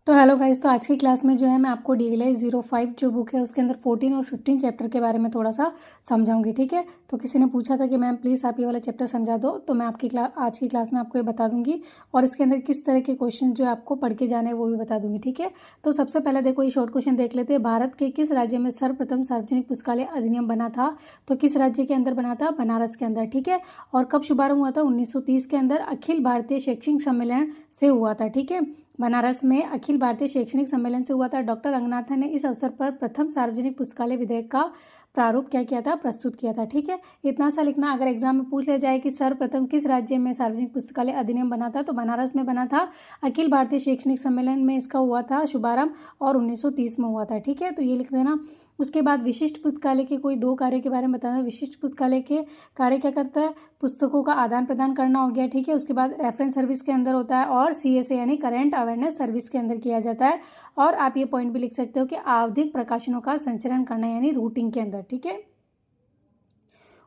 तो hello guys, तो आज की क्लास में जो है मैं आपको DLI 05 जो बुक है उसके अंदर 14 और 15 चैप्टर के बारे में थोड़ा सा समझाऊंगी। ठीक है, तो किसी ने पूछा था कि मैम प्लीज़ आप ये वाला चैप्टर समझा दो, तो मैं आपकी आज की क्लास में आपको ये बता दूंगी और इसके अंदर किस तरह के क्वेश्चन जो है आपको पढ़ के जाने हैं वो भी बता दूंगी। ठीक है, तो सबसे पहले देखो ये शॉर्ट क्वेश्चन देख लेते हैं। भारत के किस राज्य में सर्वप्रथम सार्वजनिक पुस्तकालय अधिनियम बना था? तो किस राज्य के अंदर बना था? बनारस के अंदर। ठीक है, और कब शुभारंभ हुआ था? 1930 के अंदर अखिल भारतीय शैक्षणिक सम्मेलन से हुआ था। ठीक है, बनारस में अखिल भारतीय शैक्षणिक सम्मेलन से हुआ था। डॉक्टर रंगनाथन ने इस अवसर पर प्रथम सार्वजनिक पुस्तकालय विधेयक का प्रारूप क्या किया था? प्रस्तुत किया था। ठीक है, इतना सा लिखना। अगर एग्जाम में पूछ लिया जाए कि सर्वप्रथम किस राज्य में सार्वजनिक पुस्तकालय अधिनियम बना था, तो बनारस में बना था। अखिल भारतीय शैक्षणिक सम्मेलन में इसका हुआ था शुभारंभ और 1930 में हुआ था। ठीक है, तो ये लिख देना। उसके बाद विशिष्ट पुस्तकालय के कोई दो कार्य के बारे में बताना। विशिष्ट पुस्तकालय के कार्य क्या करता है? पुस्तकों का आदान प्रदान करना हो गया। ठीक है, उसके बाद रेफरेंस सर्विस के अंदर होता है और CSA यानी करंट अवेयरनेस सर्विस के अंदर किया जाता है। और आप ये पॉइंट भी लिख सकते हो कि आवधिक प्रकाशनों का संचरण करना यानी रूटिंग के अंदर। ठीक है,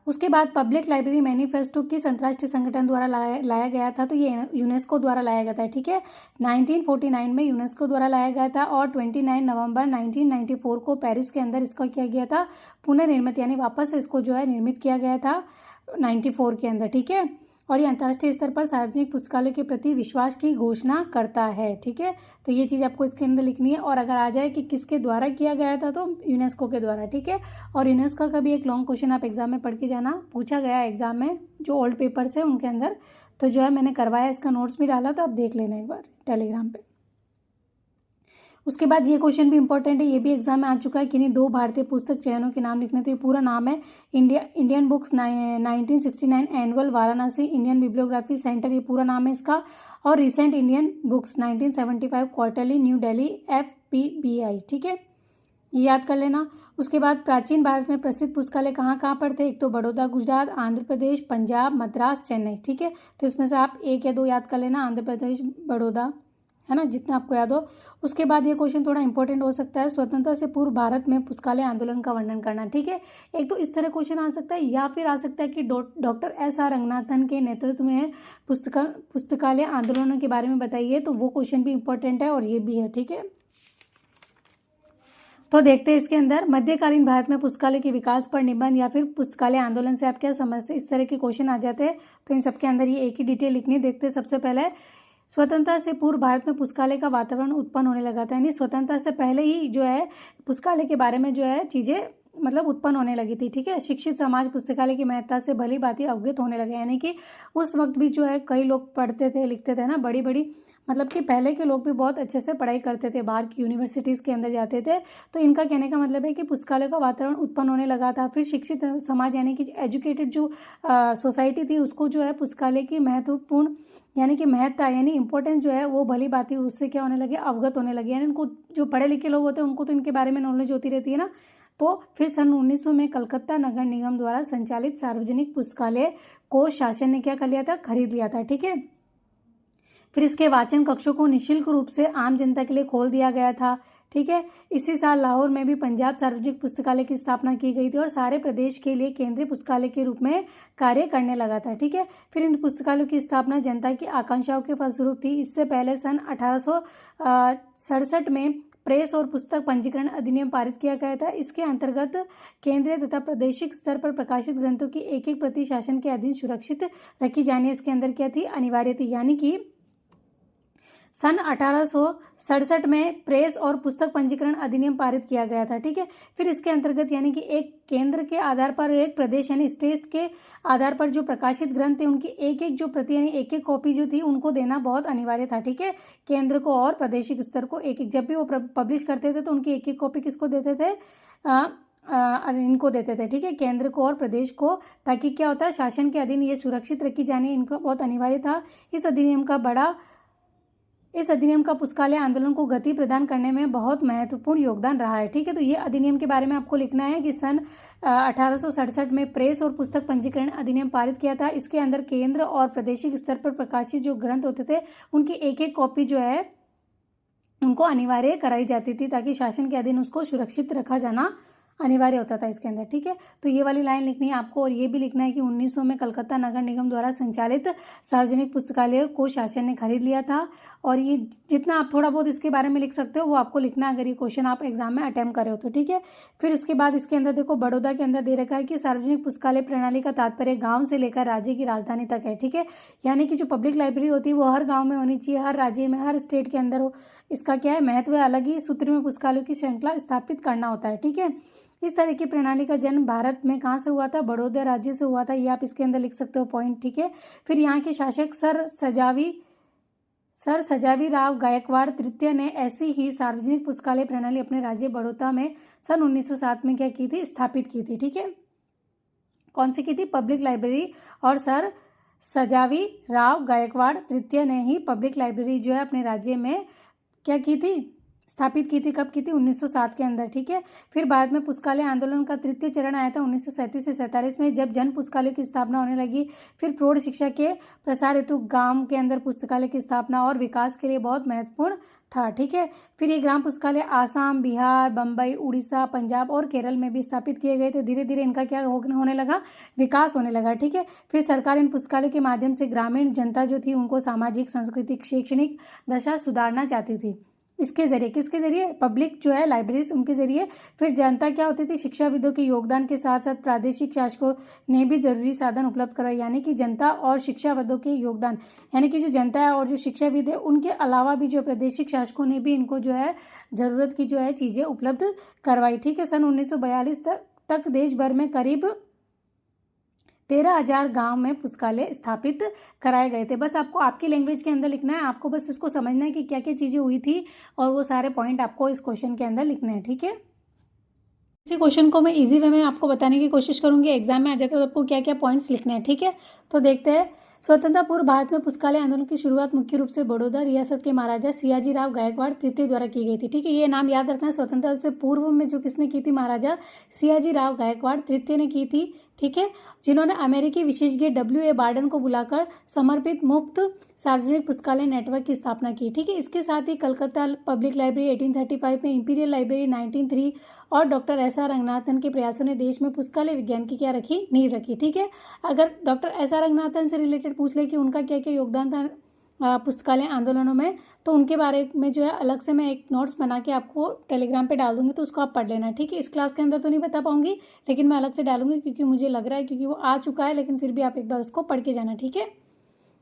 उसके बाद पब्लिक लाइब्रेरी मैनिफेस्टो किस अंतर्राष्ट्रीय संगठन द्वारा लाया गया था? तो ये यूनेस्को द्वारा लाया गया था। ठीक है, 1949 में यूनेस्को द्वारा लाया गया था और 29 नवंबर 1994 को पेरिस के अंदर इसका किया गया था पुनर्निर्मित, यानी वापस इसको जो है निर्मित किया गया था 94 के अंदर। ठीक है, और ये अंतर्राष्ट्रीय स्तर पर सार्वजनिक पुस्तकालय के प्रति विश्वास की घोषणा करता है। ठीक है, तो ये चीज़ आपको इसके अंदर लिखनी है। और अगर आ जाए कि किसके द्वारा किया गया था, तो यूनेस्को के द्वारा। ठीक है, और यूनेस्को का भी एक लॉन्ग क्वेश्चन आप एग्जाम में पढ़ के जाना, पूछा गया एग्जाम में जो ओल्ड पेपर्स है उनके अंदर। तो जो है मैंने करवाया, इसका नोट्स भी डाला, तो आप देख लेना एक बार टेलीग्राम पे। उसके बाद ये क्वेश्चन भी इंपॉर्टेंट है, ये भी एग्जाम में आ चुका है। किन्हीं दो भारतीय पुस्तक चयनों के नाम लिखने। तो ये पूरा नाम है Indian books 1969 annual Varanasi Indian bibliography centre, ये पूरा नाम है इसका। और recent Indian books 1975 quarterly new Delhi FPBI। ठीक है, ये याद कर लेना। उसके बाद प्राचीन भारत में प्रसिद्ध पुस्तकालय कहाँ कहाँ पर थे? एक तो बड़ौदा गुजरात, आंध्र प्रदेश, पंजाब, मद्रास, चेन्नई। ठीक है, तो इसमें से आप एक या दो याद कर लेना, आंध्र प्रदेश, बड़ौदा, है ना, जितना आपको याद हो। उसके बाद ये क्वेश्चन थोड़ा इंपॉर्टेंट हो सकता है, स्वतंत्रता से पूर्व भारत में पुस्तकालय आंदोलन का वर्णन करना। ठीक है, एक तो इस तरह क्वेश्चन आ सकता है, या फिर आ सकता है कि डॉक्टर SR रंगनाथन के नेतृत्व में पुस्तकालय आंदोलनों के बारे में बताइए, तो वो क्वेश्चन भी इंपॉर्टेंट है और ये भी है। ठीक है, तो देखते हैं इसके अंदर मध्यकालीन भारत में पुस्तकालय के विकास पर निबंध या फिर पुस्तकालय आंदोलन से आप क्या समझते हैं, इस तरह के क्वेश्चन आ जाते हैं। तो इन सबके अंदर ये एक ही डिटेल लिखनी। देखते हैं सबसे पहले, स्वतंत्रता से पूर्व भारत में पुस्तकालय का वातावरण उत्पन्न होने लगा था, यानी स्वतंत्रता से पहले ही जो है पुस्तकालय के बारे में जो है चीज़ें मतलब उत्पन्न होने लगी थी। ठीक है, शिक्षित समाज पुस्तकालय की महत्ता से भली भांति अवगत होने लगे, यानी कि उस वक्त भी जो है कई लोग पढ़ते थे, लिखते थे ना, बड़ी बड़ी मतलब कि पहले के लोग भी बहुत अच्छे से पढ़ाई करते थे, बाहर की यूनिवर्सिटीज़ के अंदर जाते थे। तो इनका कहने का मतलब है कि पुस्तकालय का वातावरण उत्पन्न होने लगा था। फिर शिक्षित समाज यानी कि एजुकेटेड जो सोसाइटी थी उसको जो है पुस्तकालय की महत्वपूर्ण यानी कि महत्ता यानी इंपॉर्टेंस जो है वो भली बात उससे क्या होने लगे, अवगत होने लगे। यानी इनको जो पढ़े लिखे लोग होते हैं उनको तो इनके बारे में नॉलेज होती रहती है ना। तो फिर सन 1900 में कलकत्ता नगर निगम द्वारा संचालित सार्वजनिक पुस्तकालय को शासन ने क्या कर लिया था? खरीद लिया था। ठीक है, फिर इसके वाचन कक्षों को निःशुल्क रूप से आम जनता के लिए खोल दिया गया था। ठीक है, इसी साल लाहौर में भी पंजाब सार्वजनिक पुस्तकालय की स्थापना की गई थी और सारे प्रदेश के लिए केंद्रीय पुस्तकालय के रूप में कार्य करने लगा था। ठीक है, फिर इन पुस्तकालयों की स्थापना जनता की आकांक्षाओं के फलस्वरूप थी। इससे पहले सन 1867 में प्रेस और पुस्तक पंजीकरण अधिनियम पारित किया गया था। इसके अंतर्गत केंद्रीय तथा प्रादेशिक स्तर पर प्रकाशित ग्रंथों की एक एक प्रति शासन के अधीन सुरक्षित रखी जानी इसके अंदर क्या थी? अनिवार्य थी। यानी कि सन 1867 में प्रेस और पुस्तक पंजीकरण अधिनियम पारित किया गया था। ठीक है, फिर इसके अंतर्गत यानी कि एक केंद्र के आधार पर एक प्रदेश यानी स्टेट के आधार पर जो प्रकाशित ग्रंथ थे उनकी एक एक जो प्रति यानी एक एक कॉपी जो थी उनको देना बहुत अनिवार्य था। ठीक है, केंद्र को और प्रादेशिक स्तर को एक एक, जब भी वो पब्लिश करते थे तो उनकी एक एक कॉपी किसको देते थे? इनको देते थे। ठीक है, केंद्र को और प्रदेश को, ताकि क्या होता है, शासन के अधीन ये सुरक्षित रखी जानी इनको बहुत अनिवार्य था। इस अधिनियम का पुस्तकालय आंदोलन को गति प्रदान करने में बहुत महत्वपूर्ण योगदान रहा है। ठीक है, तो ये अधिनियम के बारे में आपको लिखना है कि सन 1867 में प्रेस और पुस्तक पंजीकरण अधिनियम पारित किया था। इसके अंदर केंद्र और प्रादेशिक स्तर पर प्रकाशित जो ग्रंथ होते थे उनकी एक एक कॉपी जो है उनको अनिवार्य कराई जाती थी, ताकि शासन के अधीन उसको सुरक्षित रखा जाना अनिवार्य होता था इसके अंदर, ठीक है। तो ये वाली लाइन लिखनी है आपको, और ये भी लिखना है कि 1900 में कलकत्ता नगर निगम द्वारा संचालित सार्वजनिक पुस्तकालय को शासन ने खरीद लिया था। और ये जितना आप थोड़ा बहुत इसके बारे में लिख सकते हो वो आपको लिखना है अगर ये क्वेश्चन आप एग्जाम में अटेम्प्ट करे हो तो, ठीक है। फिर इसके बाद इसके अंदर देखो बड़ौदा के अंदर दे रखा है कि सार्वजनिक पुस्तकालय प्रणाली का तात्पर्य गाँव से लेकर राज्य की राजधानी तक है, ठीक है। यानी कि जो पब्लिक लाइब्रेरी होती है वो हर गाँव में होनी चाहिए, हर राज्य में, हर स्टेट के अंदर हो। इसका क्या है महत्व है, अलग ही सूत्र में पुस्तकालयों की श्रृंखला स्थापित करना होता है, ठीक है। इस तरह की प्रणाली का जन्म भारत में कहाँ से हुआ था, बड़ौदा राज्य से हुआ था, ये आप इसके अंदर लिख सकते हो पॉइंट, ठीक है। फिर यहाँ के शासक सर सजावी राव गायकवाड़ तृतीय ने ऐसी ही सार्वजनिक पुस्तकालय प्रणाली अपने राज्य बड़ौदा में सन 1907 में क्या की थी, स्थापित की थी, ठीक है। कौन सी की थी, पब्लिक लाइब्रेरी। और सर सजावी राव गायकवाड़ तृतीय ने ही पब्लिक लाइब्रेरी जो है अपने राज्य में क्या की थी, स्थापित की थी। कब की थी, 1907 के अंदर, ठीक है। फिर भारत में पुस्तकालय आंदोलन का तृतीय चरण आया था 1937 से 47 में, जब जन पुस्तकालय की स्थापना होने लगी। फिर प्रौढ़ शिक्षा के प्रसार हेतु गांव के अंदर पुस्तकालय की स्थापना और विकास के लिए बहुत महत्वपूर्ण था, ठीक है। फिर ये ग्राम पुस्तकालय आसाम, बिहार, बम्बई, उड़ीसा, पंजाब और केरल में भी स्थापित किए गए थे। धीरे धीरे इनका क्या होने लगा, विकास होने लगा, ठीक है। फिर सरकार इन पुस्तकालय के माध्यम से ग्रामीण जनता जो थी उनको सामाजिक, सांस्कृतिक, शैक्षणिक दशा सुधारना चाहती थी। इसके जरिए, किसके जरिए, पब्लिक जो है लाइब्रेरीज, उनके जरिए। फिर जनता क्या होती थी, शिक्षाविदों के योगदान के साथ साथ प्रादेशिक शासकों ने भी जरूरी साधन उपलब्ध कराए। यानी कि जनता और शिक्षाविदों के योगदान, यानी कि जो जनता है और जो शिक्षाविद है उनके अलावा भी जो प्रादेशिक शासकों ने भी इनको जो है ज़रूरत की जो है चीज़ें उपलब्ध करवाई, ठीक है। सन 1942 तक देश भर में करीब 13,000 गांव में पुस्तकालय स्थापित कराए गए थे। बस आपको आपकी लैंग्वेज के अंदर लिखना है, आपको बस इसको समझना है कि क्या क्या चीज़ें हुई थी और वो सारे पॉइंट आपको इस क्वेश्चन के अंदर लिखने हैं, ठीक है। इसी क्वेश्चन को मैं इजी वे में आपको बताने की कोशिश करूंगी, एग्जाम में आ जाते तो आपको क्या क्या पॉइंट्स लिखने हैं, ठीक है। तो देखते हैं, स्वतंत्रता पूर्व भारत में पुस्तकालय आंदोलन की शुरुआत मुख्य रूप से बड़ौदा रियासत के महाराजा सियाजी राव गायकवाड़ तृतीय द्वारा की गई थी, ठीक है। ये नाम याद रखना है, स्वतंत्रता से पूर्व में जो किसने की थी, महाराजा सियाजी राव गायकवाड़ तृतीय ने की थी, ठीक है। जिन्होंने अमेरिकी विशेषज्ञ W.A. बार्डन को बुलाकर समर्पित मुफ्त सार्वजनिक पुस्तकालय नेटवर्क की स्थापना की, ठीक है। इसके साथ ही कलकत्ता पब्लिक लाइब्रेरी 1835 में, इंपीरियल लाइब्रेरी 1903 और डॉक्टर S.R. रंगनाथन के प्रयासों ने देश में पुस्तकालय विज्ञान की क्या रखी, नींव रखी, ठीक है। अगर डॉक्टर S.R. रंगनाथन से रिलेटेड पूछ ले कि उनका क्या क्या योगदान था पुस्तकालय आंदोलनों में, तो उनके बारे में जो है अलग से मैं एक नोट्स बना के आपको टेलीग्राम पे डाल दूंगी, तो उसको आप पढ़ लेना, ठीक है। इस क्लास के अंदर तो नहीं बता पाऊंगी, लेकिन मैं अलग से डालूंगी क्योंकि मुझे लग रहा है, क्योंकि वो आ चुका है, लेकिन फिर भी आप एक बार उसको पढ़ के जाना, ठीक है।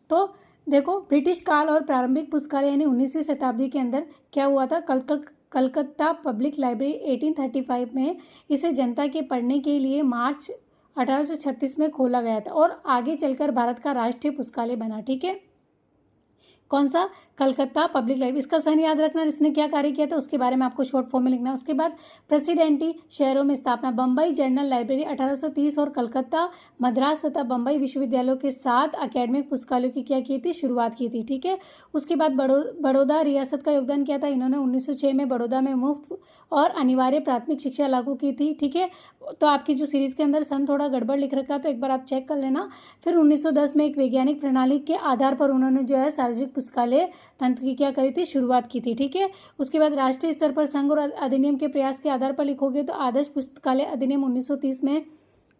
तो देखो, ब्रिटिश काल और प्रारंभिक पुस्तकालय यानी 19वीं शताब्दी के अंदर क्या हुआ था, कलकत्ता पब्लिक लाइब्रेरी 1835 में इसे जनता के पढ़ने के लिए मार्च 1836 में खोला गया था और आगे चलकर भारत का राष्ट्रीय पुस्तकालय बना, ठीक है। कौन सा, कलकत्ता पब्लिक लाइब्रेरी। इसका सन याद रखना, इसने क्या कार्य किया था उसके बारे में आपको शॉर्ट फॉर्म में लिखना है। उसके बाद प्रेसिडेंटी शहरों में स्थापना, बम्बई जनरल लाइब्रेरी 1830 और कलकत्ता, मद्रास तथा बम्बई विश्वविद्यालयों के साथ अकेडमिक पुस्तकालयों की क्या की थी, शुरुआत की थी, ठीक है। उसके बाद बड़ौदा रियासत का योगदान क्या था, इन्होंने 1906 में बड़ौदा में मुफ्त और अनिवार्य प्राथमिक शिक्षा लागू की थी, ठीक है। तो आपकी जो सीरीज के अंदर सन थोड़ा गड़बड़ लिख रखा है, तो एक बार आप चेक कर लेना। फिर 1910 में एक वैज्ञानिक प्रणाली के आधार पर उन्होंने जो है सार्वजनिक पुस्तकालय तंत्र की क्या करी थी, शुरुआत की थी, ठीक है। उसके बाद राष्ट्रीय स्तर पर संघ और अधिनियम के प्रयास के आधार पर लिखोगे तो आदर्श पुस्तकालय अधिनियम 1930 में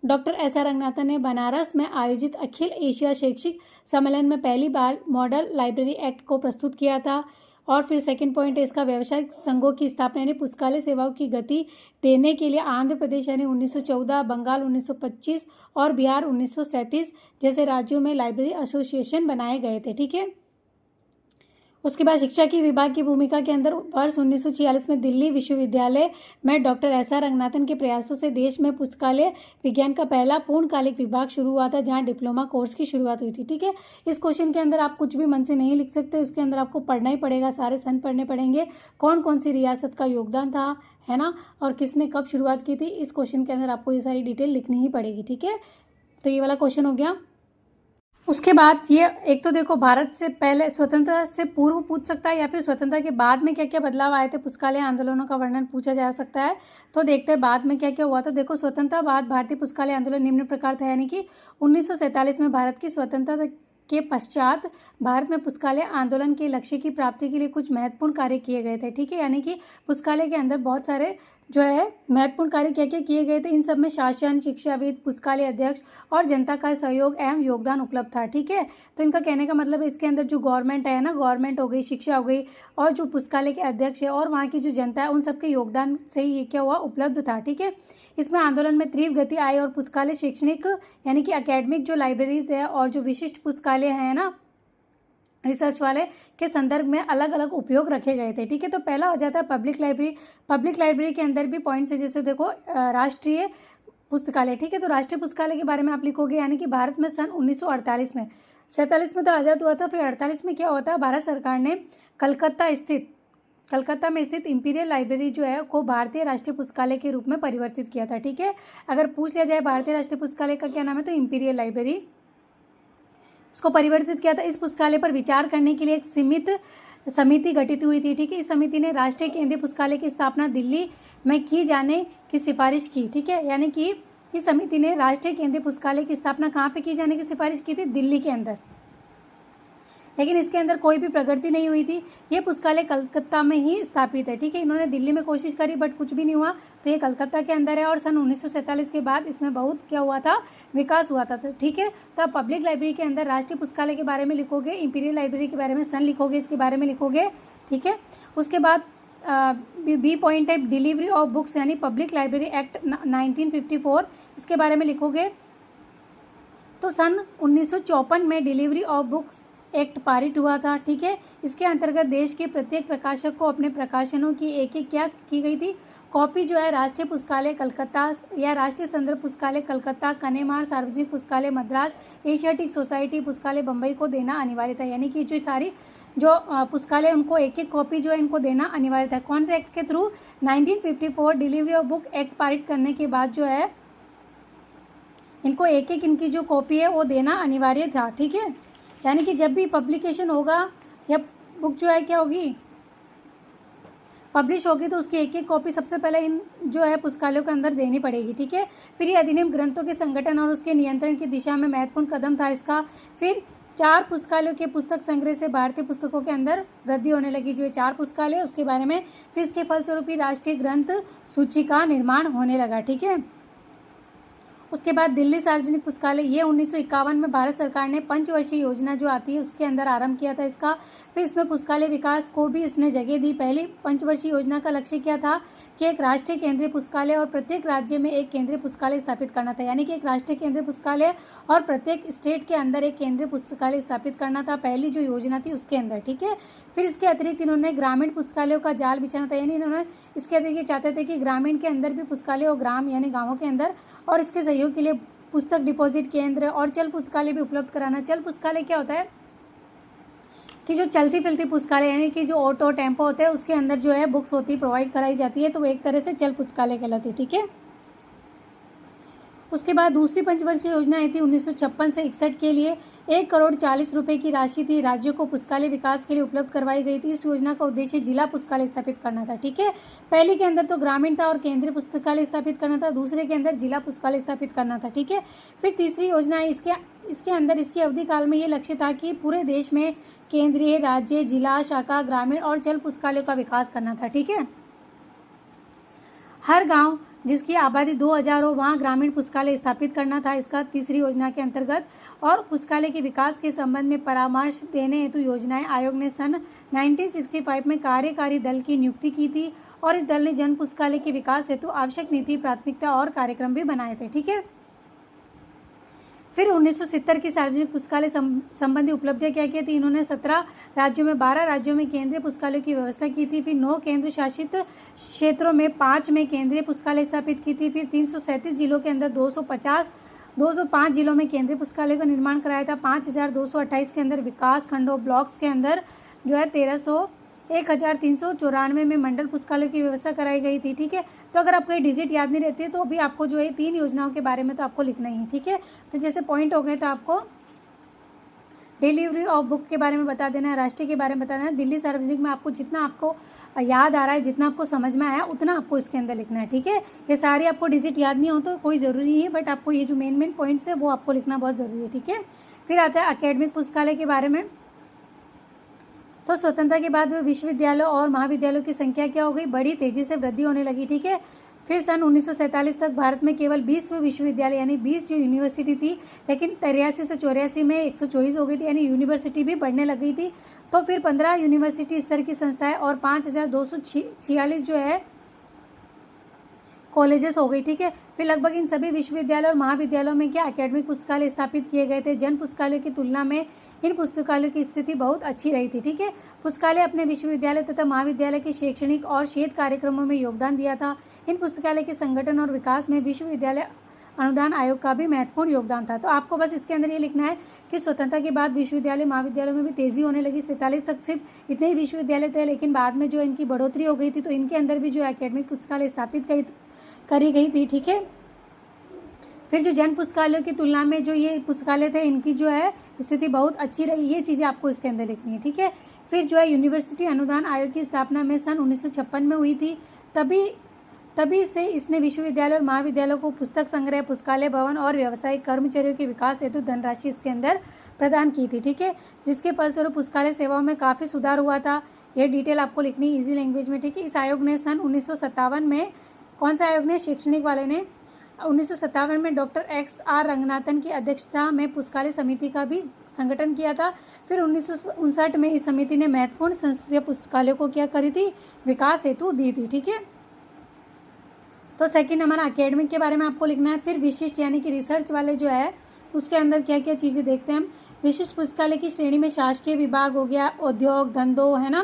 डॉक्टर S.R. रंगनाथन ने बनारस में आयोजित अखिल एशिया शैक्षिक सम्मेलन में पहली बार मॉडल लाइब्रेरी एक्ट को प्रस्तुत किया था। और फिर सेकंड पॉइंट है इसका, व्यावसायिक संघों की स्थापना यानी पुस्तकालय सेवाओं की गति देने के लिए आंध्र प्रदेश यानी 1914, बंगाल 1925 और बिहार 1937 जैसे राज्यों में लाइब्रेरी एसोसिएशन बनाए गए थे, ठीक है। उसके बाद शिक्षा की विभाग की भूमिका के अंदर वर्ष 1946 में दिल्ली विश्वविद्यालय में डॉक्टर S.R. रंगनाथन के प्रयासों से देश में पुस्तकालय विज्ञान का पहला पूर्णकालिक विभाग शुरू हुआ था, जहां डिप्लोमा कोर्स की शुरुआत हुई थी, ठीक है। इस क्वेश्चन के अंदर आप कुछ भी मन से नहीं लिख सकते, इसके अंदर आपको पढ़ना ही पड़ेगा, सारे सन पढ़ने पड़ेंगे, कौन कौन सी रियासत का योगदान था, है ना, और किसने कब शुरुआत की थी। इस क्वेश्चन के अंदर आपको ये सारी डिटेल लिखनी ही पड़ेगी, ठीक है। तो ये वाला क्वेश्चन हो गया। उसके बाद ये एक तो देखो, भारत से पहले स्वतंत्रता से पूर्व पूछ सकता है या फिर स्वतंत्रता के बाद में क्या क्या बदलाव आए थे, पुस्तकालय आंदोलनों का वर्णन पूछा जा सकता है। तो देखते हैं बाद में क्या क्या हुआ था। देखो, स्वतंत्रता बाद भारतीय पुस्तकालय आंदोलन निम्न प्रकार था, यानी कि 1947 में भारत की स्वतंत्रता के पश्चात भारत में पुस्तकालय आंदोलन के लक्ष्य की प्राप्ति के लिए कुछ महत्वपूर्ण कार्य किए गए थे, ठीक है। यानी कि पुस्तकालय के अंदर बहुत सारे जो है महत्वपूर्ण कार्य क्या क्या किए गए थे, इन सब में शासन, शिक्षाविद, पुस्तकालय अध्यक्ष और जनता का सहयोग एवं योगदान उपलब्ध था। ठीक है, तो इनका कहने का मतलब इसके अंदर जो गवर्नमेंट है ना, गवर्नमेंट हो गई, शिक्षा हो गई और जो पुस्तकालय के अध्यक्ष है और वहाँ की जो जनता है, उन सबके योगदान से ही ये क्या हुआ, उपलब्ध था। ठीक है, इसमें आंदोलन में तीव्र गति आई और पुस्तकालय शैक्षणिक यानी कि अकेडमिक जो लाइब्रेरीज है और जो विशिष्ट पुस्तकालय है ना, रिसर्च वाले के संदर्भ में अलग अलग उपयोग रखे गए थे। ठीक है, तो पहला हो जाता है पब्लिक लाइब्रेरी। पब्लिक लाइब्रेरी के अंदर भी पॉइंट्स है, जैसे देखो राष्ट्रीय पुस्तकालय। ठीक है, तो राष्ट्रीय पुस्तकालय के बारे में आप लिखोगे, यानी कि भारत में सन 1948 में, 47 में तो आज़ाद हुआ था, फिर 48 में क्या होता है, भारत सरकार ने कलकत्ता में स्थित इंपीरियल लाइब्रेरी जो है को भारतीय राष्ट्रीय पुस्तकालय के रूप में परिवर्तित किया था। ठीक है, अगर पूछ लिया जाए भारतीय राष्ट्रीय पुस्तकालय का क्या नाम है, तो इंपीरियल लाइब्रेरी, उसको परिवर्तित किया था। इस पुस्तकालय पर विचार करने के लिए एक सीमित समिति गठित हुई थी। ठीक है, इस समिति ने राष्ट्रीय केंद्रीय पुस्तकालय की स्थापना दिल्ली में की जाने की सिफारिश की। ठीक है, यानी कि इस समिति ने राष्ट्रीय केंद्रीय पुस्तकालय की स्थापना कहाँ पे की जाने की सिफारिश की थी, दिल्ली के अंदर, लेकिन इसके अंदर कोई भी प्रगति नहीं हुई थी। ये पुस्तकालय कलकत्ता में ही स्थापित है। ठीक है, इन्होंने दिल्ली में कोशिश करी बट कुछ भी नहीं हुआ, तो ये कलकत्ता के अंदर है और सन 1947 के बाद इसमें बहुत क्या हुआ था, विकास हुआ था। तो ठीक है, तो आप पब्लिक लाइब्रेरी के अंदर राष्ट्रीय पुस्तकालय के बारे में लिखोगे, इंपीरियल लाइब्रेरी के बारे में सन लिखोगे, इसके बारे में लिखोगे। ठीक है, उसके बाद बी पॉइंट है डिलीवरी ऑफ बुक्स, यानी पब्लिक लाइब्रेरी एक्ट 1954, इसके बारे में लिखोगे। तो सन 1954 में डिलीवरी ऑफ बुक्स एक्ट पारित हुआ था। ठीक है, इसके अंतर्गत देश के प्रत्येक प्रकाशक को अपने प्रकाशनों की एक क्या की गई थी, कॉपी जो है राष्ट्रीय पुस्तकालय कलकत्ता या राष्ट्रीय संदर्भ पुस्तकालय कलकत्ता, कन्नेमार सार्वजनिक पुस्तकालय मद्रास, एशियाटिक सोसाइटी पुस्तकालय बम्बई को देना अनिवार्य था। यानी कि जो सारी जो पुस्तकालय उनको एक एक कॉपी जो है इनको देना अनिवार्य था। कौन से एक्ट के through, 1954 delivery of book act पारित करने के बाद जो है इनको एक एक इनकी जो कॉपी है वो देना अनिवार्य था। ठीक है, यानी कि जब भी पब्लिकेशन होगा या बुक जो है क्या होगी, पब्लिश होगी, तो उसकी एक एक कॉपी सबसे पहले इन जो है पुस्तकालयों के अंदर देनी पड़ेगी। ठीक है, फिर ये अधिनियम ग्रंथों के संगठन और उसके नियंत्रण की दिशा में महत्वपूर्ण कदम था इसका। फिर 4 पुस्तकालयों के पुस्तक संग्रह से भारतीय पुस्तकों के अंदर वृद्धि होने लगी, जो है 4 पुस्तकालय, उसके बारे में। फिर इसके फलस्वरूप राष्ट्रीय ग्रंथ सूची का निर्माण होने लगा। ठीक है, उसके बाद दिल्ली सार्वजनिक पुस्तकालय, ये 1951 में भारत सरकार ने पंचवर्षीय योजना जो आती है उसके अंदर आरंभ किया था इसका। फिर इसमें पुस्तकालय विकास को भी इसने जगह दी। पहली पंचवर्षीय योजना का लक्ष्य क्या था कि एक राष्ट्रीय केंद्रीय पुस्तकालय और प्रत्येक राज्य में एक केंद्रीय पुस्तकालय स्थापित करना था, यानी कि एक राष्ट्रीय केंद्रीय पुस्तकालय और प्रत्येक स्टेट के अंदर एक केंद्रीय पुस्तकालय स्थापित करना था, पहली जो योजना थी उसके अंदर। ठीक है, फिर इसके अतिरिक्त इन्होंने ग्रामीण पुस्तकालयों का जाल बिछाना था, यानी इन्होंने इसके अतिरिक्त चाहते थे कि ग्रामीण के अंदर भी पुस्तकालय और ग्राम यानी गाँवों के अंदर, और इसके सहयोग के लिए पुस्तक डिपॉजिट केंद्र और चल पुस्तकालय भी उपलब्ध कराना। चल पुस्तकालय क्या होता है कि जो चलती फिरती पुस्तकालय, यानी कि जो ऑटो टेम्पो होते हैं उसके अंदर जो है बुक्स होती प्रोवाइड कराई जाती है, तो वो एक तरह से चल पुस्तकालय कहलाती है। ठीक है, उसके बाद दूसरी पंचवर्षीय योजना आई थी 1956 से 61 के लिए, 1,40,00,000 रुपये की राशि थी, राज्यों को पुस्तकालय विकास के लिए उपलब्ध करवाई गई थी। इस योजना का उद्देश्य जिला पुस्तकालय स्थापित करना था। ठीक है, पहले के अंदर तो ग्रामीण था और केंद्रीय पुस्तकालय स्थापित करना था, दूसरे के अंदर जिला पुस्तकालय स्थापित करना था। ठीक है, फिर तीसरी योजना है इसके अंदर इसकी अवधि काल में ये लक्ष्य था कि पूरे देश में केंद्रीय, राज्य, जिला, शाखा, ग्रामीण और चल पुस्तकालयों का विकास करना था। ठीक है, हर गांव जिसकी आबादी 2000 हो वहाँ ग्रामीण पुस्तकालय स्थापित करना था इसका तीसरी योजना के अंतर्गत। और पुस्तकालय के विकास के संबंध में परामर्श देने हेतु योजनाएं आयोग ने सन 1965 में कार्यकारी दल की नियुक्ति की थी और इस दल ने जन पुस्तकालय के विकास हेतु आवश्यक नीति, प्राथमिकता और कार्यक्रम भी बनाए थे। ठीक है, फिर 1970 की सार्वजनिक पुस्तकालय संबंधी उपलब्धियां क्या की थी, इन्होंने 17 राज्यों में 12 राज्यों में केंद्रीय पुस्तकालय की व्यवस्था की थी। फिर 9 केंद्र शासित क्षेत्रों में 5 में केंद्रीय पुस्तकालय स्थापित की थी। फिर 337 जिलों के अंदर 205 जिलों में केंद्रीय पुस्तकालय का निर्माण कराया था। 5228 के अंदर विकास खंडों ब्लॉक्स के अंदर जो है 1394 में मंडल पुस्तकालय की व्यवस्था कराई गई थी। ठीक है, तो अगर आपको ये डिजिट याद नहीं रहती है तो अभी आपको जो है 3 योजनाओं के बारे में तो आपको लिखना ही है। ठीक है, तो जैसे पॉइंट हो गए तो आपको डिलीवरी ऑफ बुक के बारे में बता देना है, राष्ट्रीय के बारे में बता देना है, दिल्ली सार्वजनिक में आपको जितना आपको याद आ रहा है, जितना आपको समझ में आया उतना आपको इसके अंदर लिखना है। ठीक है, ये सारे आपको डिजिट याद नहीं हो तो कोई ज़रूरी नहीं है, बट आपको ये जो मेन पॉइंट्स है वो आपको लिखना बहुत ज़रूरी है। ठीक है, फिर आता है अकेडमिक पुस्तकालय के बारे में। तो स्वतंत्रता के बाद विश्वविद्यालयों और महाविद्यालयों की संख्या क्या हो गई, बड़ी तेजी से वृद्धि होने लगी। ठीक है, फिर सन 1947 तक भारत में केवल 20 विश्वविद्यालय यानी 20 जो यूनिवर्सिटी थी, लेकिन 83 से 84 में 124 हो गई थी, यानी यूनिवर्सिटी भी बढ़ने लग गई थी। तो फिर 15 यूनिवर्सिटी स्तर की संस्थाएं और 5246 जो है कॉलेजेस हो गई। ठीक है, फिर लगभग इन सभी विश्वविद्यालय और महाविद्यालयों में क्या एकेडमिक पुस्तकालय स्थापित किए गए थे। जन पुस्तकालयों की तुलना में इन पुस्तकालयों की स्थिति बहुत अच्छी रही थी। ठीक है, पुस्तकालय अपने विश्वविद्यालय तथा महाविद्यालय के शैक्षणिक और शोध कार्यक्रमों में योगदान दिया था। इन पुस्तकालय के संगठन और विकास में विश्वविद्यालय अनुदान आयोग का भी महत्वपूर्ण योगदान था। तो आपको बस इसके अंदर ये लिखना है कि स्वतंत्रता के बाद विश्वविद्यालय महाविद्यालयों में भी तेजी होने लगी। 47 तक सिर्फ इतने ही विश्वविद्यालय थे, लेकिन बाद में जो इनकी बढ़ोतरी हो गई थी तो इनके अंदर भी जो एकेडमिक पुस्तकालय स्थापित करी गई थी। ठीक है, फिर जो जन पुस्तकालयों की तुलना में जो ये पुस्तकालय थे इनकी जो है स्थिति बहुत अच्छी रही। ये चीज़ें आपको इसके अंदर लिखनी है। ठीक है, फिर जो है यूनिवर्सिटी अनुदान आयोग की स्थापना में सन 1956 में हुई थी। तभी से इसने विश्वविद्यालय और महाविद्यालयों को पुस्तक संग्रह, पुस्तकालय भवन और व्यावसायिक कर्मचारियों के विकास हेतु धनराशि इसके अंदर प्रदान की थी। ठीक है, जिसके फलस्वरूप पुस्तकालय सेवाओं में काफ़ी सुधार हुआ था। यह डिटेल आपको लिखनी है ईजी लैंग्वेज में। ठीक है, इस आयोग ने सन 1957 में, कौन सा आयोग ने, शैक्षणिक वाले ने 1957 में डॉक्टर XR रंगनाथन की अध्यक्षता में पुस्तकालय समिति का भी संगठन किया था। फिर 1959 में इस समिति ने महत्वपूर्ण संस्कृत पुस्तकालयों को क्या करी थी, विकास हेतु दी थी। ठीक है, तो सेकंड हमारा एकेडमिक के बारे में आपको लिखना है। फिर विशिष्ट यानी कि रिसर्च वाले जो है उसके अंदर क्या क्या चीज़ें देखते हैं हम। विशिष्ट पुस्तकालय की श्रेणी में शासकीय विभाग हो गया, उद्योग धंधों है ना,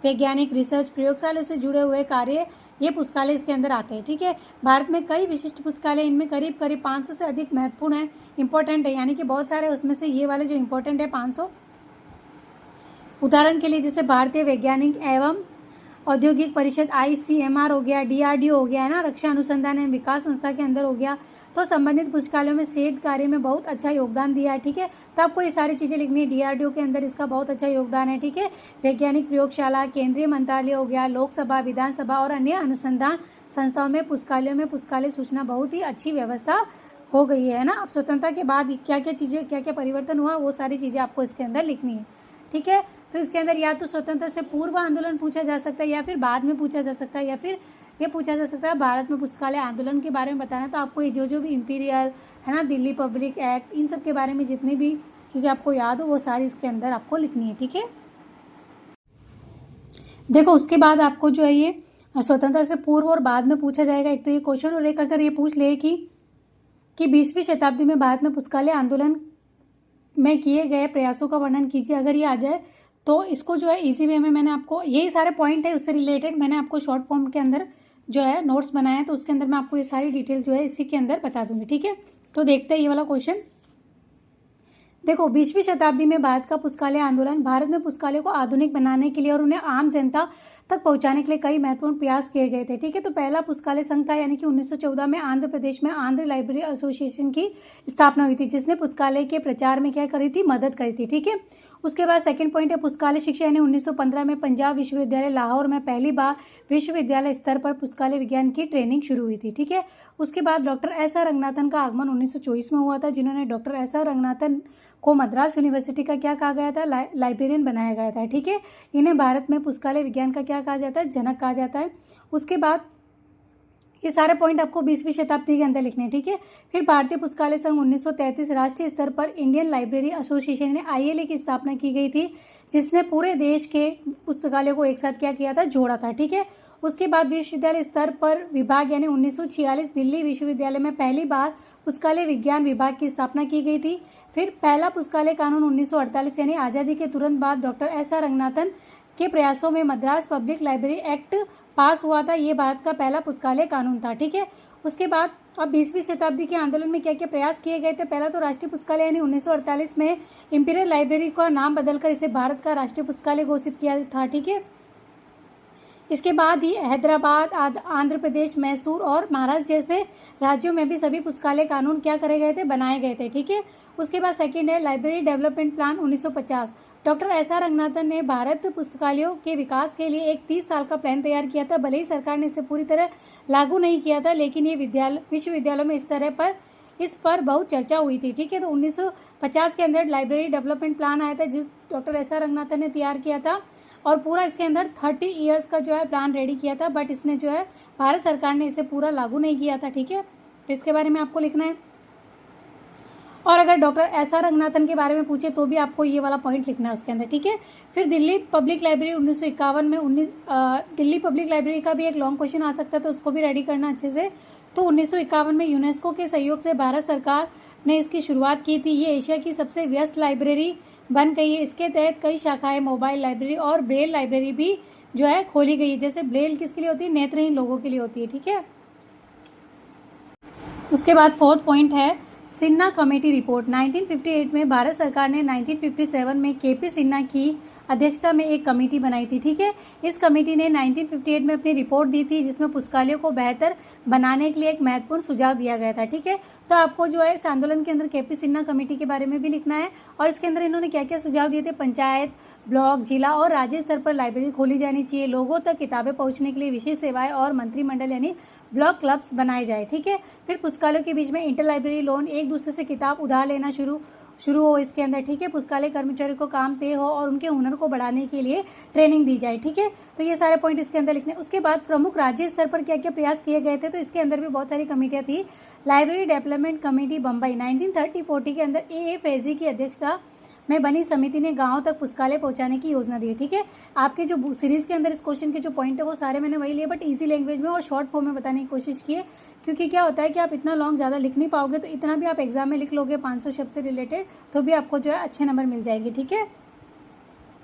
वैज्ञानिक रिसर्च, प्रयोगशाला से जुड़े हुए कार्य, ये पुस्तकालय इसके अंदर आते हैं। ठीक है, भारत में कई विशिष्ट पुस्तकालय, इनमें करीब 500 से अधिक महत्वपूर्ण है, इंपॉर्टेंट है, यानी कि बहुत सारे, उसमें से ये वाले जो इंपॉर्टेंट है 500। उदाहरण के लिए जैसे भारतीय वैज्ञानिक एवं औद्योगिक परिषद ICMR हो गया, DRDO हो गया है ना, रक्षा अनुसंधान एवं विकास संस्था के अंदर हो गया। तो संबंधित पुस्तकालयों में शोध कार्य में बहुत अच्छा योगदान दिया है। ठीक है, तो आपको ये सारी चीज़ें लिखनी है। DRDO के अंदर इसका बहुत अच्छा योगदान है। ठीक है, वैज्ञानिक प्रयोगशाला, केंद्रीय मंत्रालय हो गया, लोकसभा, विधानसभा और अन्य अनुसंधान संस्थाओं में पुस्तकालयों में पुस्तकालय सूचना बहुत ही अच्छी व्यवस्था हो गई है ना। अब स्वतंत्रता के बाद क्या क्या चीज़ें, क्या क्या परिवर्तन हुआ, वो सारी चीज़ें आपको इसके अंदर लिखनी है। ठीक है, तो इसके अंदर या तो स्वतंत्रता से पूर्व आंदोलन पूछा जा सकता है, या फिर बाद में पूछा जा सकता है, या फिर ये पूछा जा सकता है भारत में पुस्तकालय आंदोलन के बारे में बताना। तो आपको ये जो भी इंपीरियल है ना, दिल्ली पब्लिक एक्ट, इन सब के बारे में जितनी भी चीज़ें आपको याद हो वो सारी इसके अंदर आपको लिखनी है। ठीक है, देखो उसके बाद आपको जो है ये स्वतंत्रता से पूर्व और बाद में पूछा जाएगा एक तो ये क्वेश्चन, और एक अगर ये पूछ ले कि 20वीं शताब्दी में भारत में पुस्तकालय आंदोलन में किए गए प्रयासों का वर्णन कीजिए, अगर ये आ जाए तो इसको जो है इजी वे में मैंने आपको यही सारे पॉइंट है उससे रिलेटेड मैंने आपको शॉर्ट फॉर्म के अंदर जो है नोट्स बनाए हैं, तो उसके अंदर मैं आपको ये सारी डिटेल जो है इसी के अंदर बता दूंगी। ठीक है, तो देखते हैं ये वाला क्वेश्चन। देखो 20वीं शताब्दी में भारत का पुस्तकालय आंदोलन, भारत में पुस्तकालय को आधुनिक बनाने के लिए और उन्हें आम जनता तक पहुंचाने के लिए कई महत्वपूर्ण प्रयास किए गए थे। ठीक है, तो पहला पुस्तकालय संघ था, यानी कि 1914 में आंध्र प्रदेश में आंध्र लाइब्रेरी एसोसिएशन की स्थापना हुई थी, जिसने पुस्तकालय के प्रचार में क्या करी थी, मदद करी थी। ठीक है, उसके बाद सेकंड पॉइंट है पुस्तकालय शिक्षा, यानी 1915 में पंजाब विश्वविद्यालय लाहौर में पहली बार विश्वविद्यालय स्तर पर पुस्तकालय विज्ञान की ट्रेनिंग शुरू हुई थी। ठीक है, उसके बाद डॉक्टर SR रंगनाथन का आगमन 1924 में हुआ था, जिन्होंने डॉक्टर SR रंगनाथन को मद्रास यूनिवर्सिटी का क्या कहा गया था, लाइब्रेरियन बनाया गया था। ठीक है, इन्हें भारत में पुस्तकालय विज्ञान का क्या कहा जाता है, जनक कहा जाता है। उसके बाद ये सारे पॉइंट आपको 20वीं शताब्दी के अंदर लिखने हैं। ठीक है, फिर भारतीय पुस्तकालय संघ 1933 राष्ट्रीय स्तर पर इंडियन लाइब्रेरी एसोसिएशन ने ILA की स्थापना की गई थी, जिसने पूरे देश के पुस्तकालयों को एक साथ क्या किया था, जोड़ा था। ठीक है, उसके बाद विश्वविद्यालय स्तर पर विभाग यानी 1946 दिल्ली विश्वविद्यालय में पहली बार पुस्तकालय विज्ञान विभाग की स्थापना की गई थी। फिर पहला पुस्तकालय कानून 1948 यानी आज़ादी के तुरंत बाद डॉक्टर SR रंगनाथन के प्रयासों में मद्रास पब्लिक लाइब्रेरी एक्ट पास हुआ था, ये भारत का पहला पुस्तकालय कानून था। ठीक है, उसके बाद अब 20वीं शताब्दी के आंदोलन में क्या क्या प्रयास किए गए थे, पहला तो राष्ट्रीय पुस्तकालय यानी 1948 में इंपीरियल लाइब्रेरी का नाम बदलकर इसे भारत का राष्ट्रीय पुस्तकालय घोषित किया था। ठीक है, इसके बाद ही हैदराबाद, आंध्र प्रदेश, मैसूर और महाराष्ट्र जैसे राज्यों में भी सभी पुस्तकालय कानून क्या करे गए थे, बनाए गए थे। ठीक है, उसके बाद सेकंड है library development plan 1950। Doctor SR Ranganathan ने भारत पुस्तकालयों के विकास के लिए एक 30 साल का प्लान तैयार किया था। भले ही सरकार ने इसे पूरी तरह लागू नहीं किया था, लेकिन ये विश्वविद्यालयों में इस तरह पर इस पर बहुत चर्चा हुई थी, ठीक है। तो 1950 के अंदर लाइब्रेरी डेवलपमेंट प्लान आया था, जिस डॉक्टर एस आर रंगनाथन ने तैयार किया था, और पूरा इसके अंदर 30 ईयर्स का जो है प्लान रेडी किया था, बट इसने जो है भारत सरकार ने इसे पूरा लागू नहीं किया था, ठीक है। तो इसके बारे में आपको लिखना है। और अगर डॉक्टर एस आर रंगनाथन के बारे में पूछे तो भी आपको ये वाला पॉइंट लिखना है उसके अंदर, ठीक है। फिर दिल्ली पब्लिक लाइब्रेरी 1951 में दिल्ली पब्लिक लाइब्रेरी का भी एक लॉन्ग क्वेश्चन आ सकता है, तो उसको भी रेडी करना अच्छे से। तो 1951 में यूनेस्को के सहयोग से भारत सरकार ने इसकी शुरुआत की थी। ये एशिया की सबसे व्यस्त लाइब्रेरी बन गई है। इसके तहत कई शाखाएं, मोबाइल लाइब्रेरी और ब्रेल लाइब्रेरी भी जो है खोली गई है। जैसे ब्रेल किसके लिए होती है? नेत्रहीन लोगों के लिए होती है, ठीक है। उसके बाद 4th पॉइंट है सिन्हा कमेटी रिपोर्ट। 1958 में भारत सरकार ने 1957 में केपी सिन्हा की अध्यक्षता में एक कमेटी बनाई थी, ठीक है। इस कमेटी ने 1958 में अपनी रिपोर्ट दी थी, जिसमें पुस्तकालयों को बेहतर बनाने के लिए एक महत्वपूर्ण सुझाव दिया गया था, ठीक है। तो आपको जो है इस आंदोलन के अंदर केपी सिन्हा कमेटी के बारे में भी लिखना है, और इसके अंदर इन्होंने क्या क्या सुझाव दिए थे? पंचायत, ब्लॉक, जिला और राज्य स्तर पर लाइब्रेरी खोली जानी चाहिए, लोगों तक किताबें पहुंचने के लिए विशेष सेवाएं और मंत्रिमंडल यानी ब्लॉक क्लब्स बनाए जाए, ठीक है। फिर पुस्तकालयों के बीच में इंटर लाइब्रेरी लोन, एक दूसरे से किताब उधार लेना शुरू हो इसके अंदर, ठीक है। पुस्तकालय कर्मचारियों को काम तय हो और उनके हुनर को बढ़ाने के लिए ट्रेनिंग दी जाए, ठीक है। तो ये सारे पॉइंट इसके अंदर लिखने। उसके बाद प्रमुख राज्य स्तर पर क्या क्या प्रयास किए गए थे, तो इसके अंदर भी बहुत सारी कमेटियाँ थी। लाइब्रेरी डेवलपमेंट कमेटी बम्बई 1930-40 के अंदर ए फैजी की अध्यक्षता में बनी समिति ने गांव तक पुस्तकालय पहुंचाने की योजना दी, ठीक है। आपके जो सीरीज़ के अंदर इस क्वेश्चन के जो पॉइंट है वो सारे मैंने वही लिए, बट इजी लैंग्वेज में और शॉर्ट फॉर्म में बताने की कोशिश की है, क्योंकि क्या होता है कि आप इतना लॉन्ग ज़्यादा लिख नहीं पाओगे, तो इतना भी आप एग्जाम में लिख लोगे 500 शब्द से रिलेटेड, तो भी आपको जो है अच्छे नंबर मिल जाएंगे, ठीक है।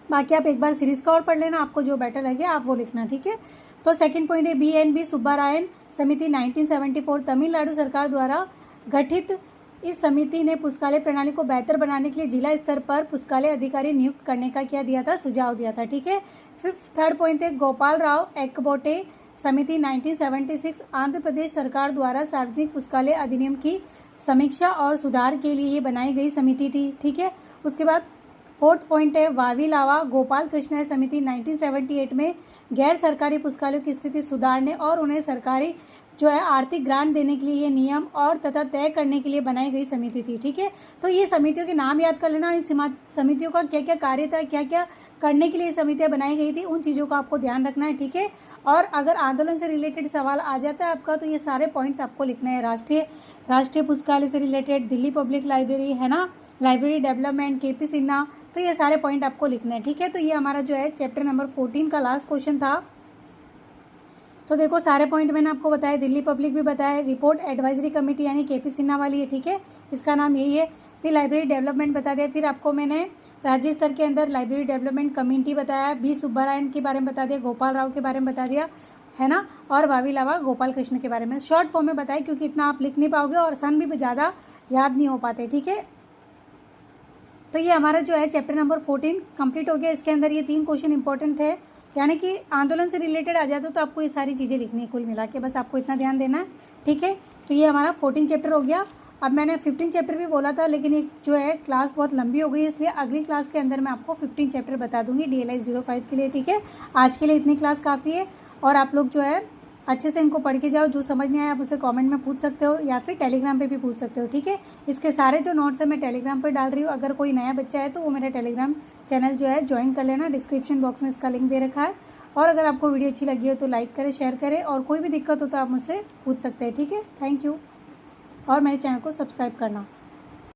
बाकी आप एक बार सीरीज़ का और पढ़ लेना, आपको जो बेटर लगे आप वो लिखना, ठीक है। तो सेकंड पॉइंट है BNB सुब्बारायन समिति 1974 तमिलनाडु सरकार द्वारा गठित। इस समिति ने पुस्तकालय प्रणाली को बेहतर बनाने के लिए जिला स्तर पर पुस्तकालय अधिकारी नियुक्त करने का क्या दिया था? सुझाव दिया था, ठीक है। फिर थर्ड पॉइंट है गोपाल राव एक्कबोटे समिति 1976 आंध्र प्रदेश सरकार द्वारा सार्वजनिक पुस्तकालय अधिनियम की समीक्षा और सुधार के लिए ये बनाई गई समिति थी, ठीक है। उसके बाद फोर्थ पॉइंट है वावीलावा गोपाल कृष्ण समिति 1978 में गैर सरकारी पुस्तकालयों की स्थिति सुधारने और उन्हें सरकारी जो है आर्थिक ग्रांट देने के लिए ये नियम और तथा तय करने के लिए बनाई गई समिति थी, ठीक है। तो ये समितियों के नाम याद कर लेना, इन समितियों का क्या क्या कार्य था, क्या क्या करने के लिए समितियाँ बनाई गई थी, उन चीज़ों का आपको ध्यान रखना है, ठीक है। और अगर आंदोलन से रिलेटेड सवाल आ जाता है आपका, तो ये सारे पॉइंट्स आपको लिखने हैं। राष्ट्रीय पुस्तकालय से रिलेटेड, दिल्ली पब्लिक लाइब्रेरी है ना, लाइब्रेरी डेवलपमेंट, केपी सिन्हा, तो ये सारे पॉइंट आपको लिखने हैं, ठीक है। तो ये हमारा जो है चैप्टर नंबर 14 का लास्ट क्वेश्चन था। तो देखो सारे पॉइंट मैंने आपको बताया, दिल्ली पब्लिक भी बताया, रिपोर्ट एडवाइजरी कमेटी यानी केपी सिन्हा वाली है, ठीक है, इसका नाम यही है। फिर लाइब्रेरी डेवलपमेंट बता दिया, फिर आपको मैंने राज्य स्तर के अंदर लाइब्रेरी डेवलपमेंट कमेटी बताया, बी सुब्बारायन के बारे में बता दिया, गोपाल राव के बारे में बता दिया है ना, और वावीलावा गोपाल कृष्ण के बारे में शॉर्ट फॉर्म में बताया, क्योंकि इतना आप लिख नहीं पाओगे और सन भी ज़्यादा याद नहीं हो पाते, ठीक है। तो ये हमारा जो है चैप्टर नंबर 14 कंप्लीट हो गया। इसके अंदर ये 3 क्वेश्चन इंपॉर्टेंट थे, यानी कि आंदोलन से रिलेटेड आ जाते तो आपको ये सारी चीज़ें लिखनी है कुल मिला के, बस आपको इतना ध्यान देना है, ठीक है। तो ये हमारा 14 चैप्टर हो गया। अब मैंने 15 चैप्टर भी बोला था, लेकिन एक जो है क्लास बहुत लंबी हो गई, इसलिए अगली क्लास के अंदर मैं आपको 15 चैप्टर बता दूंगी DLI 05 के लिए, ठीक है। आज के लिए इतनी क्लास काफ़ी है, और आप लोग जो है अच्छे से इनको पढ़ के जाओ। जो समझ नहीं आया आप उसे कमेंट में पूछ सकते हो, या फिर टेलीग्राम पे भी पूछ सकते हो, ठीक है। इसके सारे जो नोट्स है मैं टेलीग्राम पर डाल रही हूँ, अगर कोई नया बच्चा है तो वो मेरा टेलीग्राम चैनल जो है ज्वाइन कर लेना, डिस्क्रिप्शन बॉक्स में इसका लिंक दे रखा है। और अगर आपको वीडियो अच्छी लगी हो तो लाइक करें, शेयर करें, और कोई भी दिक्कत हो तो आप मुझसे पूछ सकते हैं, ठीक है। थैंक यू, और मेरे चैनल को सब्सक्राइब करना।